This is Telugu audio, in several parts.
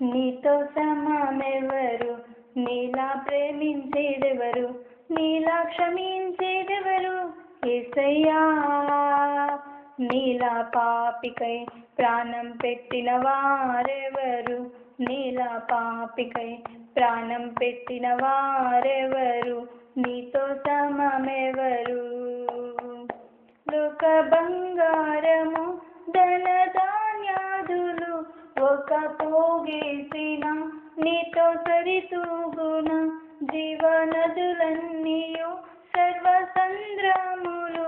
నీతో సమమెవరు, నీలా ప్రేమించేదెవరు, నీలా క్షమించేదెవరు యేసయ్యా. నీలా పాపికై ప్రాణం పెట్టిన వారెవరు, నీలా పాపికై ప్రాణం పెట్టిన వారెవరు, నీతో సమమెవరు. లోక బంగారము ధనధాన్యాదులు ఒక పోగేసిన నీతో సరితూగున, జీవనదులన్నీయు సర్వసంద్రములు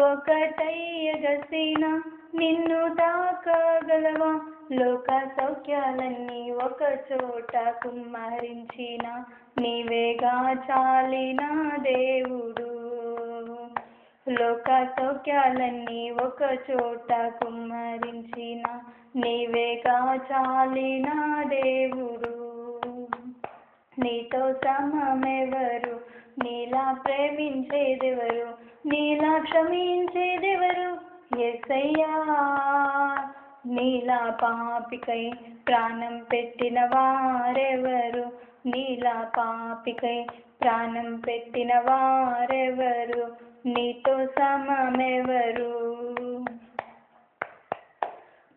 ఒకటయ్యగసిన నిన్ను తాకగలవా. లోక సౌఖ్యాలన్నీ ఒక చోట కుమ్మరించిన నీవేగా చాలిన దేవుడు. లోక సౌఖ్యాలన్నీ ఒక చోట కుమ్మరించిన నీవేగా చాలిన దేవుడు. నీతో సమమెవరు, నీలా ప్రేమించేదెవరు, నీలా క్షమించేదెవరు యేసయ్యా. నీలా పాపికై ప్రాణం పెట్టిన వారెవరు, నీలా పాపికై ప్రాణం పెట్టిన వారెవరు, నీతో సమమెవరు.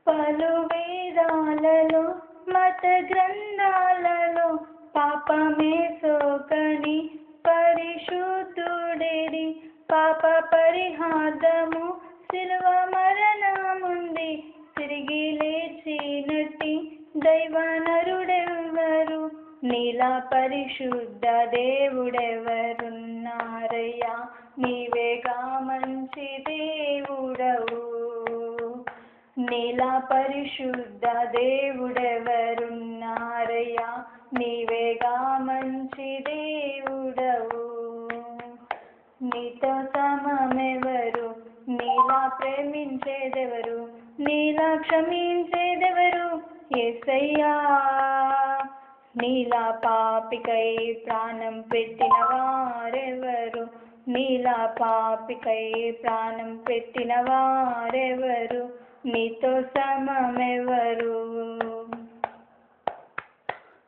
పలు వేదాలలో మత గ్రంథాలలో పాపమే సోకని పరిశుద్ధుడేడి, పాప పరిహార్థము శిలువ మరణముంది తిరిగి లేచినట్టి దైవనరుడెవరు, నీలా పరిశుద్ధ దేవుడెవరున్నారయ్యా. నీవేగా మంచి దేవుడవు. నీలా పరిశుద్ధ దేవుడెవరున్నారయ్యా. నీవేగా మంచి దేవుడవు. నీతో సమమెవరు, నీలా ప్రేమించేదెవరు, నీలా క్షమించేదెవరు యేసయ్యా. నీలా పాపికై ప్రాణం పెట్టిన వారెవరు, నీలా పాపికై ప్రాణం పెట్టిన వారెవరు, నీతో సమమెవరు.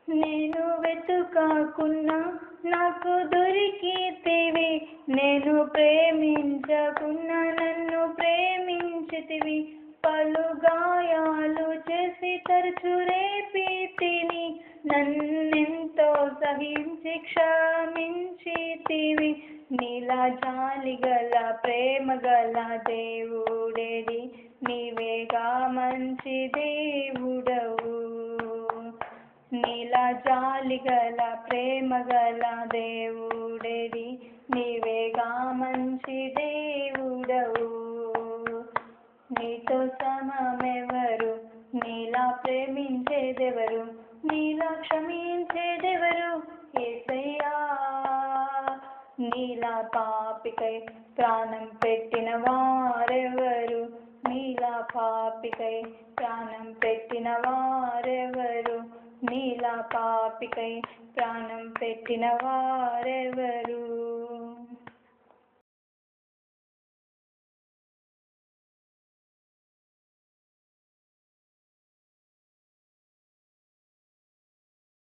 నేను వెతుకాకున్నా నాకు దొరికితివి, నేను ప్రేమించకున్నా నన్ను ప్రేమించితివి. పలు గాయాలు చేసి తరచు రేపితిని, నన్నెంతో సహించి క్షమించితివి. నీలా జాలిగల ప్రేమగల దేవుడేడి, నీవేగా మంచి దేవుడవు. నీలా జాలిగల ప్రేమగల దేవుడేడి, నీవేగా మంచి దేవుడవు. నీతో సమమెవరు, నీలా ప్రేమించేదెవరు, నీలా క్షమించేదెవరు యేసయ్యా. నీలా పాపికై ప్రాణం పెట్టిన వారెవరు, నీలా పాపికై ప్రాణం పెట్టిన వారెవరు, నీలా పాపికై ప్రాణం పెట్టిన వారెవరు.